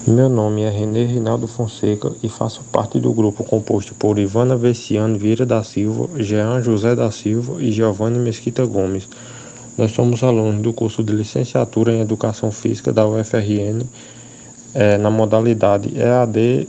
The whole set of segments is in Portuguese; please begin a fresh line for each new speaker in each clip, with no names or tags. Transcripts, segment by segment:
Meu nome é René Reinaldo Fonseca e faço parte do grupo composto por Ivana Veciano Vieira da Silva, Jean José da Silva e Giovanni Mesquita Gomes. Nós somos alunos do curso de Licenciatura em Educação Física da UFRN, na modalidade EAD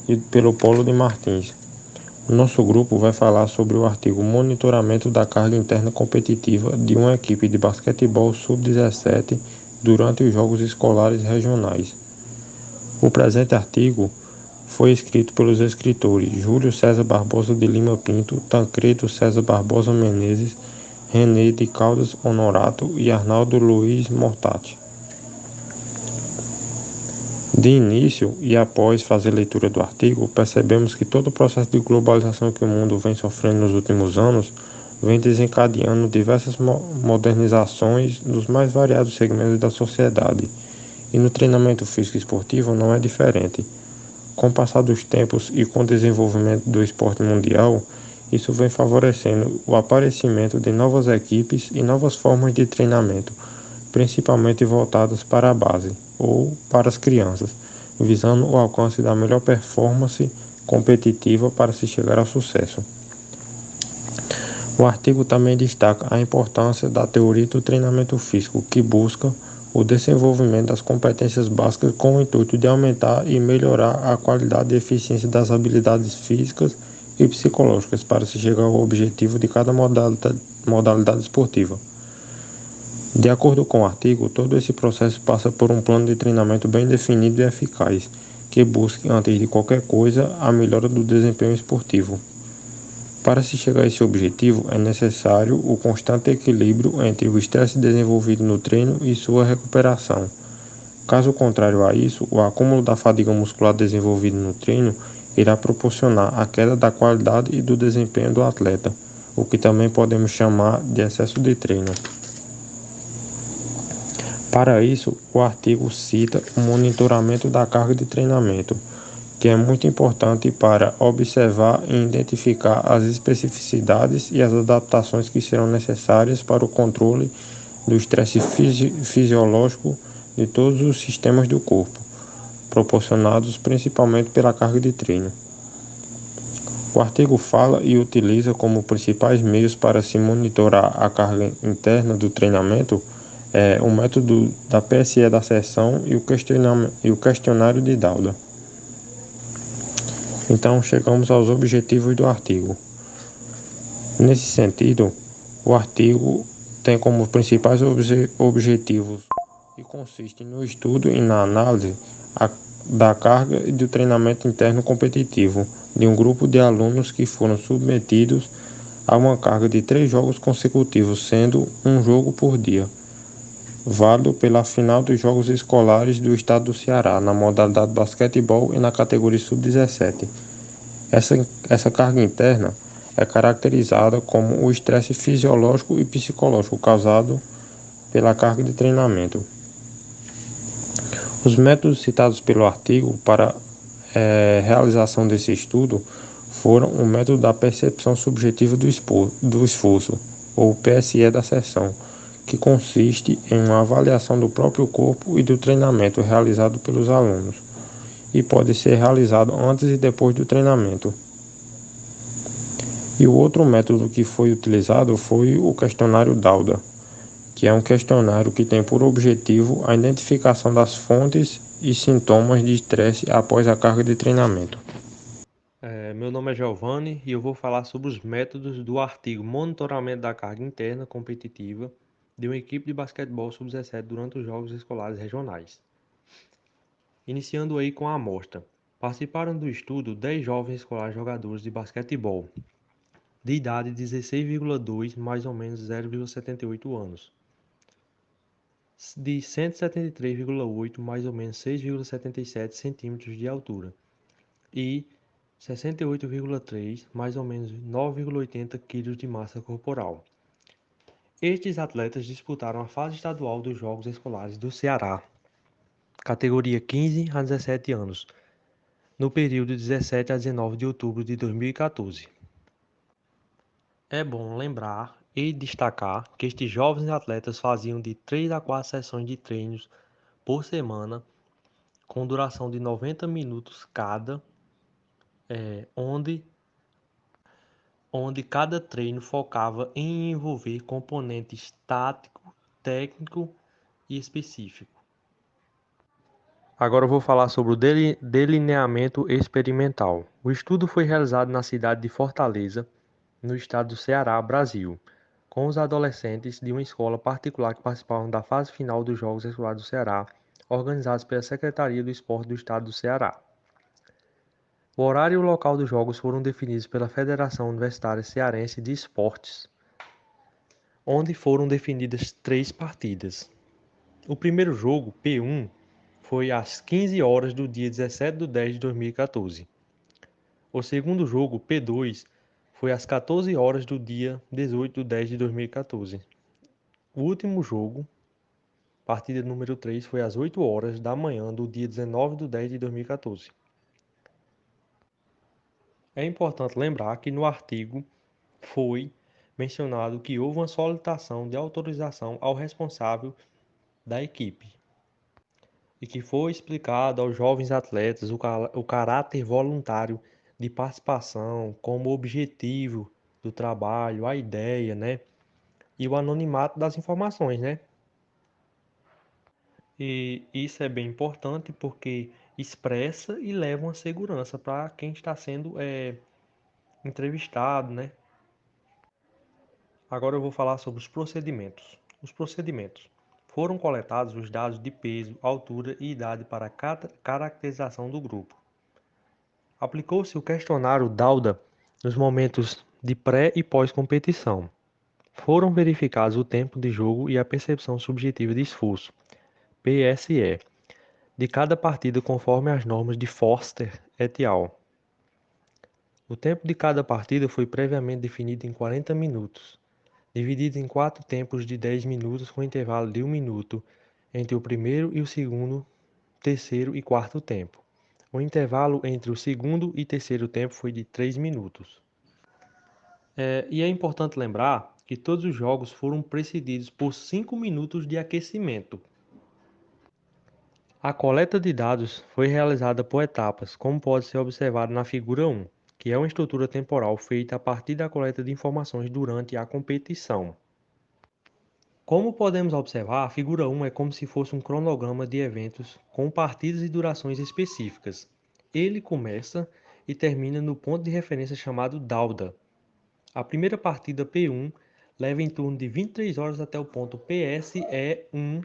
e pelo Polo de Martins. O nosso grupo vai falar sobre o artigo Monitoramento da carga interna competitiva de uma equipe de basquetebol sub-17 durante os Jogos Escolares Regionais. O presente artigo foi escrito pelos escritores Júlio César Barbosa de Lima Pinto, Tancredo César Barbosa Menezes, René de Caldas Honorato e Arnaldo Luiz Mortati. De início e após fazer leitura do artigo, percebemos que todo o processo de globalização que o mundo vem sofrendo nos últimos anos vem desencadeando diversas modernizações nos mais variados segmentos da sociedade, e no treinamento físico esportivo não é diferente. Com o passar dos tempos e com o desenvolvimento do esporte mundial, isso vem favorecendo o aparecimento de novas equipes e novas formas de treinamento, principalmente voltadas para a base ou para as crianças, visando o alcance da melhor performance competitiva para se chegar ao sucesso. O artigo também destaca a importância da teoria do treinamento físico, que busca o desenvolvimento das competências básicas com o intuito de aumentar e melhorar a qualidade e eficiência das habilidades físicas e psicológicas para se chegar ao objetivo de cada modalidade esportiva. De acordo com o artigo, todo esse processo passa por um plano de treinamento bem definido e eficaz, que busque, antes de qualquer coisa, a melhora do desempenho esportivo. Para se chegar a esse objetivo, é necessário o constante equilíbrio entre o estresse desenvolvido no treino e sua recuperação. Caso contrário a isso, o acúmulo da fadiga muscular desenvolvida no treino irá proporcionar a queda da qualidade e do desempenho do atleta, o que também podemos chamar de excesso de treino. Para isso, o artigo cita o monitoramento da carga de treinamento, que é muito importante para observar e identificar as especificidades e as adaptações que serão necessárias para o controle do estresse fisiológico de todos os sistemas do corpo, proporcionados principalmente pela carga de treino. O artigo fala e utiliza como principais meios para se monitorar a carga interna do treinamento o método da PSE da sessão e o questionário de Dauda. Então, chegamos aos objetivos do artigo. Nesse sentido, o artigo tem como principais objetivos e consiste no estudo e na análise da carga e do treinamento interno competitivo de um grupo de alunos que foram submetidos a uma carga de 3 jogos consecutivos, sendo um jogo por dia, válido pela final dos Jogos Escolares do Estado do Ceará, na modalidade basquetebol e na categoria sub-17. Essa carga interna é caracterizada como o estresse fisiológico e psicológico causado pela carga de treinamento. Os métodos citados pelo artigo para realização desse estudo foram o método da percepção subjetiva do esforço, ou PSE da sessão, que consiste em uma avaliação do próprio corpo e do treinamento realizado pelos alunos, e pode ser realizado antes e depois do treinamento. E o outro método que foi utilizado foi o questionário Dauda, que é um questionário que tem por objetivo a identificação das fontes e sintomas de estresse após a carga de treinamento.
Meu nome é Giovanni e eu vou falar sobre os métodos do artigo Monitoramento da Carga Interna Competitiva de uma equipe de basquetebol sub-17 durante os Jogos Escolares Regionais. Iniciando aí com a amostra. Participaram do estudo 10 jovens escolares jogadores de basquetebol, de idade 16,2 mais ou menos 0,78 anos, de 173,8 mais ou menos 6,77 centímetros de altura e 68,3 mais ou menos 9,80 kg de massa corporal. Estes atletas disputaram a fase estadual dos Jogos Escolares do Ceará, categoria 15 a 17 anos, no período de 17 a 19 de outubro de 2014. É bom lembrar e destacar que estes jovens atletas faziam de 3 a 4 sessões de treinos por semana com duração de 90 minutos cada, onde cada treino focava em envolver componentes tático, técnico e específico. Agora eu vou falar sobre o delineamento experimental. O estudo foi realizado na cidade de Fortaleza, no estado do Ceará, Brasil, com os adolescentes de uma escola particular que participavam da fase final dos Jogos Escolares do Ceará, organizados pela Secretaria do Esporte do estado do Ceará. O horário e o local dos jogos foram definidos pela Federação Universitária Cearense de Esportes, onde foram definidas 3 partidas. O primeiro jogo, P1, foi às 15 horas do dia 17 de 10 de 2014. O segundo jogo, P2, foi às 14 horas do dia 18 de 10 de 2014. O último jogo, partida número 3, foi às 8 horas da manhã do dia 19 de 10 de 2014. É importante lembrar que no artigo foi mencionado que houve uma solicitação de autorização ao responsável da equipe e que foi explicado aos jovens atletas o caráter voluntário de participação como objetivo do trabalho, a ideia, né? E o anonimato das informações, né? E isso é bem importante porque expressa e leva uma segurança para quem está sendo entrevistado, né? Agora eu vou falar sobre os procedimentos. Os procedimentos. Foram coletados os dados de peso, altura e idade para cada caracterização do grupo. Aplicou-se o questionário Dauda nos momentos de pré e pós-competição. Foram verificados o tempo de jogo e a percepção subjetiva de esforço, PSE, de cada partida conforme as normas de Forster et al. O tempo de cada partida foi previamente definido em 40 minutos, dividido em 4 tempos de 10 minutos com intervalo de 1 minuto entre o primeiro e o segundo, terceiro e quarto tempo. O intervalo entre o segundo e terceiro tempo foi de 3 minutos. E é importante lembrar que todos os jogos foram precedidos por 5 minutos de aquecimento. A coleta de dados foi realizada por etapas, como pode ser observado na figura 1, que é uma estrutura temporal feita a partir da coleta de informações durante a competição. Como podemos observar, a figura 1 é como se fosse um cronograma de eventos com partidas e durações específicas. Ele começa e termina no ponto de referência chamado Dauda. A primeira partida P1 leva em torno de 23 horas até o ponto PSE1.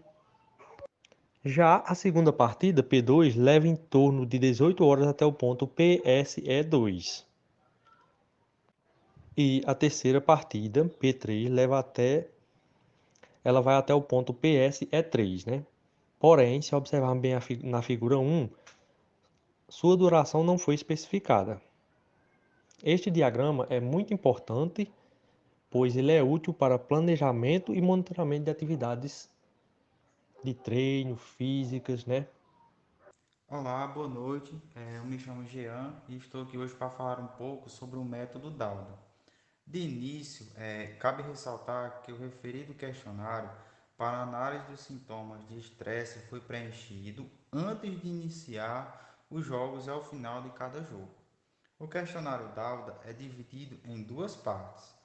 Já a segunda partida P2 leva em torno de 18 horas até o ponto PSE2. E a terceira partida P3 ela vai até o ponto PSE3, né? Porém, se observarmos bem na figura 1, sua duração não foi especificada. Este diagrama é muito importante, pois ele é útil para planejamento e monitoramento de atividades de treino, físicas, né?
Olá, boa noite. Eu me chamo Jean e estou aqui hoje para falar um pouco sobre o método Dauda. De início, cabe ressaltar que o referido questionário para análise dos sintomas de estresse foi preenchido antes de iniciar os jogos e ao final de cada jogo. O questionário Dauda é dividido em duas partes.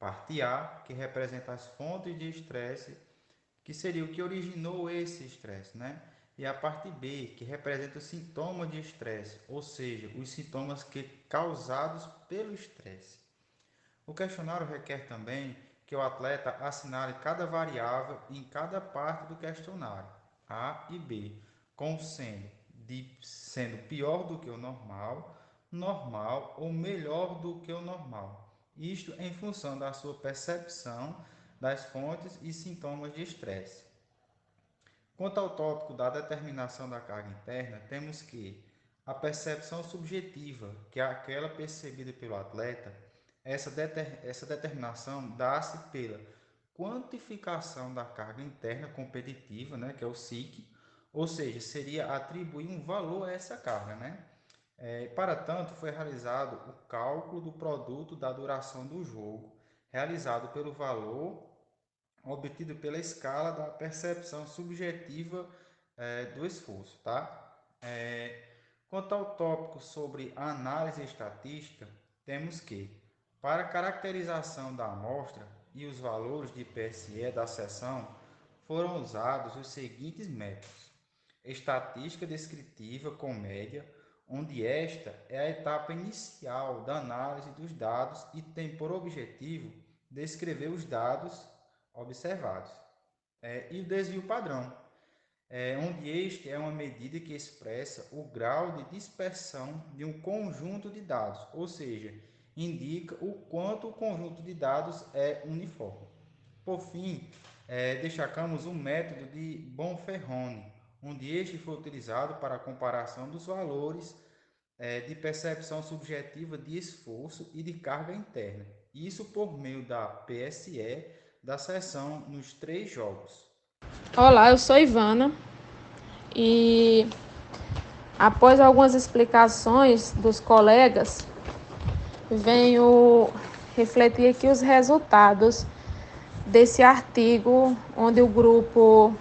Parte A, que representa as fontes de estresse, que seria o que originou esse estresse, né? E a parte B, que representa os sintomas de estresse, ou seja, os sintomas causados pelo estresse. O questionário requer também que o atleta assinale cada variável em cada parte do questionário, A e B, com sendo pior do que o normal, normal ou melhor do que o normal. Isto em função da sua percepção das fontes e sintomas de estresse. Quanto ao tópico da determinação da carga interna, temos que a percepção subjetiva, que é aquela percebida pelo atleta, essa determinação dá-se pela quantificação da carga interna competitiva, né, que é o SIC, ou seja, seria atribuir um valor a essa carga, né? Para tanto, foi realizado o cálculo do produto da duração do jogo, realizado pelo valor obtido pela escala da percepção subjetiva do esforço, tá? Quanto ao tópico sobre análise estatística, temos que, para a caracterização da amostra e os valores de PSE da seção, foram usados os seguintes métodos: estatística descritiva com média, onde esta é a etapa inicial da análise dos dados e tem por objetivo descrever os dados observados. E o desvio padrão, onde este é uma medida que expressa o grau de dispersão de um conjunto de dados, ou seja, indica o quanto o conjunto de dados é uniforme. Por fim, destacamos o método de Bonferroni, onde este foi utilizado para a comparação dos valores de percepção subjetiva de esforço e de carga interna, isso por meio da PSE da seção nos 3 jogos.
Olá, eu sou Ivana e após algumas explicações dos colegas, venho refletir aqui os resultados desse artigo onde o grupo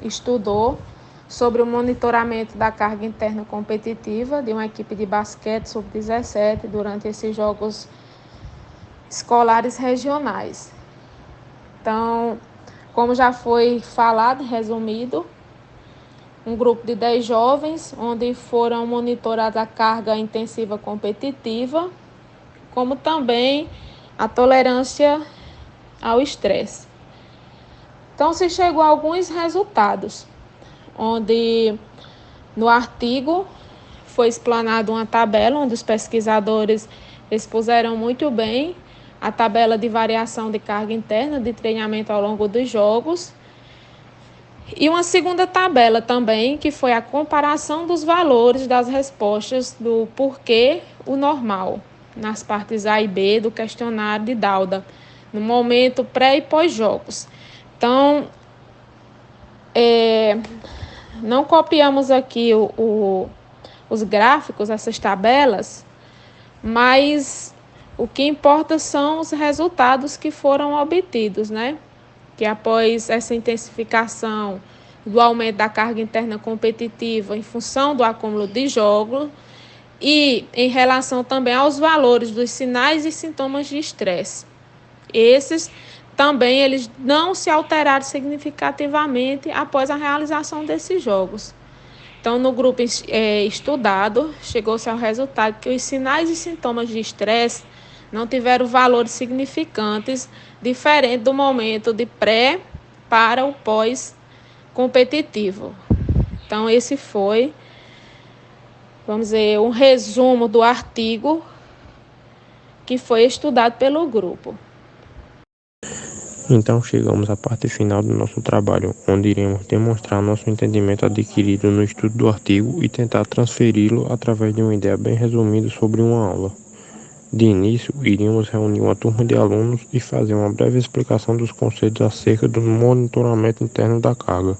estudou sobre o monitoramento da carga interna competitiva de uma equipe de basquete sub-17 durante esses jogos escolares regionais. Então, como já foi falado, resumido, um grupo de 10 jovens, onde foram monitoradas a carga intensiva competitiva, como também a tolerância ao estresse. Então, se chegou a alguns resultados, onde no artigo foi explanada uma tabela, onde os pesquisadores expuseram muito bem a tabela de variação de carga interna de treinamento ao longo dos jogos. E uma segunda tabela também, que foi a comparação dos valores das respostas do porquê o normal, nas partes A e B do questionário de Dauda, no momento pré e pós-jogos. Então, não copiamos aqui os gráficos, essas tabelas, mas o que importa são os resultados que foram obtidos, né? Que após essa intensificação do aumento da carga interna competitiva em função do acúmulo de jogos e em relação também aos valores dos sinais e sintomas de estresse. Esses também eles não se alteraram significativamente após a realização desses jogos. Então, no grupo estudado, chegou-se ao resultado que os sinais e sintomas de estresse não tiveram valores significantes, diferente do momento de pré para o pós-competitivo. Então, esse foi, vamos dizer, um resumo do artigo que foi estudado pelo grupo.
Então chegamos à parte final do nosso trabalho, onde iremos demonstrar nosso entendimento adquirido no estudo do artigo e tentar transferi-lo através de uma ideia bem resumida sobre uma aula. De início, iríamos reunir uma turma de alunos e fazer uma breve explicação dos conceitos acerca do monitoramento interno da carga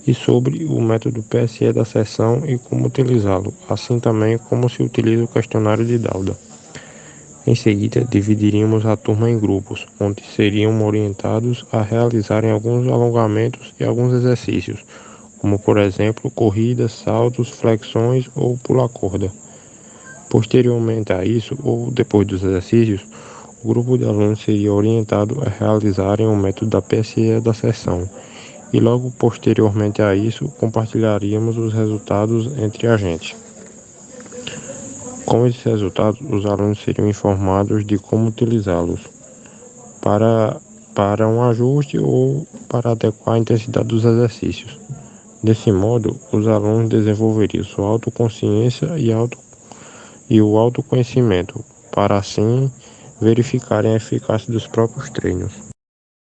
e sobre o método PSE da seção e como utilizá-lo, assim também como se utiliza o questionário de Dauda. Em seguida, dividiríamos a turma em grupos, onde seriam orientados a realizarem alguns alongamentos e alguns exercícios, como por exemplo, corridas, saltos, flexões ou pular corda. Posteriormente a isso, ou depois dos exercícios, o grupo de alunos seria orientado a realizarem o método da PSE da seção, e logo posteriormente a isso, compartilharíamos os resultados entre a gente. Com esses resultados, os alunos seriam informados de como utilizá-los para um ajuste ou para adequar a intensidade dos exercícios. Desse modo, os alunos desenvolveriam sua autoconsciência e o autoconhecimento, para assim verificarem a eficácia dos próprios treinos.